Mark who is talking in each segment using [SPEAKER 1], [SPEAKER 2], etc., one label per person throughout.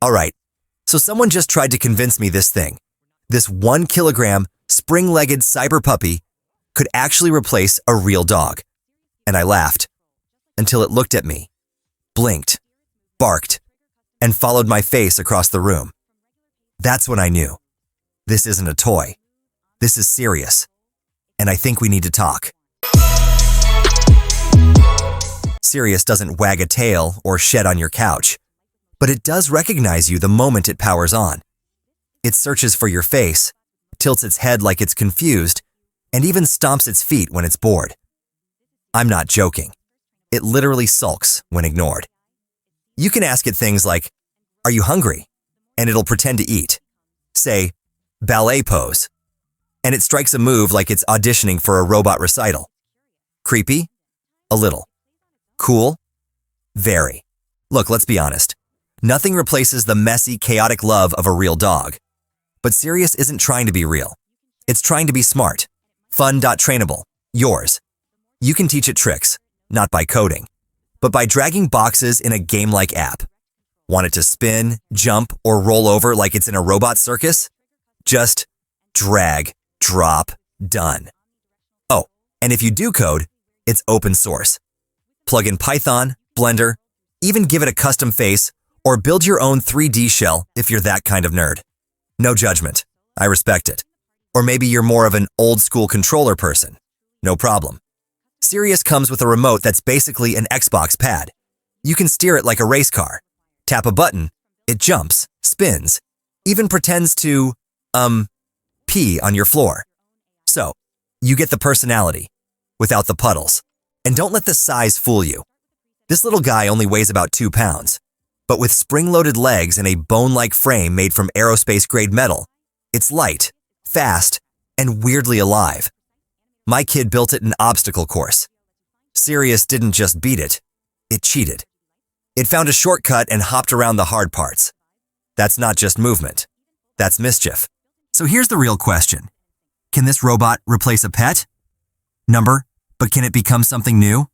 [SPEAKER 1] Alright, so someone just tried to convince me this 1 kilogram, spring-legged cyber puppy could actually replace a real dog. And I laughed, until it looked at me, blinked, barked, and followed my face across the room. That's when I knew. This isn't a toy. This is serious. And I think we need to talk. Sirius doesn't wag a tail or shed on your couch, but it does recognize you the moment it powers on. It searches for your face, tilts its head like it's confused, and even stomps its feet when it's bored. I'm not joking. It literally sulks when ignored. You can ask it things like, "Are you hungry?" and it'll pretend to eat. Say, "Ballet pose," and it strikes a move like it's auditioning for a robot recital. Creepy? A little. Cool? Very. Look, let's be honest. Nothing replaces the messy, chaotic love of a real dog. But Sirius isn't trying to be real. It's trying to be smart. Fun.trainable. Yours. You can teach it tricks, not by coding, but by dragging boxes in a game-like app. Want it to spin, jump, or roll over like it's in a robot circus? Just drag, drop, done. Oh, and if you do code, it's open source. Plug in Python, Blender, even give it a custom face, or build your own 3D shell if you're that kind of nerd. No judgment. I respect it. Or maybe you're more of an old-school controller person. No problem. Sirius comes with a remote that's basically an Xbox pad. You can steer it like a race car. Tap a button, it jumps, spins, even pretends to, pee on your floor. So, you get the personality, without the puddles. And don't let the size fool you. This little guy only weighs about 2 pounds. But with spring-loaded legs and a bone-like frame made from aerospace-grade metal, it's light, fast, and weirdly alive. My kid built it an obstacle course. Sirius didn't just beat it, it cheated. It found a shortcut and hopped around the hard parts. That's not just movement. That's mischief. So here's the real question. Can this robot replace a pet? But can it become something new?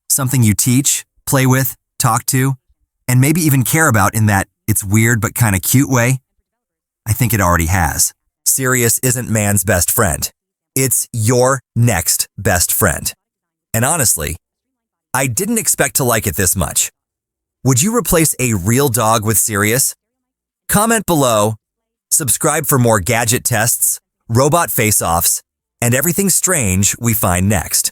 [SPEAKER 1] Something you teach, play with, talk to, and maybe even care about in that it's weird but kind of cute way? I think it already has. Sirius isn't man's best friend. It's your next best friend. And honestly, I didn't expect to like it this much. Would you replace a real dog with Sirius? Comment below, subscribe for more gadget tests, robot face-offs, and everything strange we find next.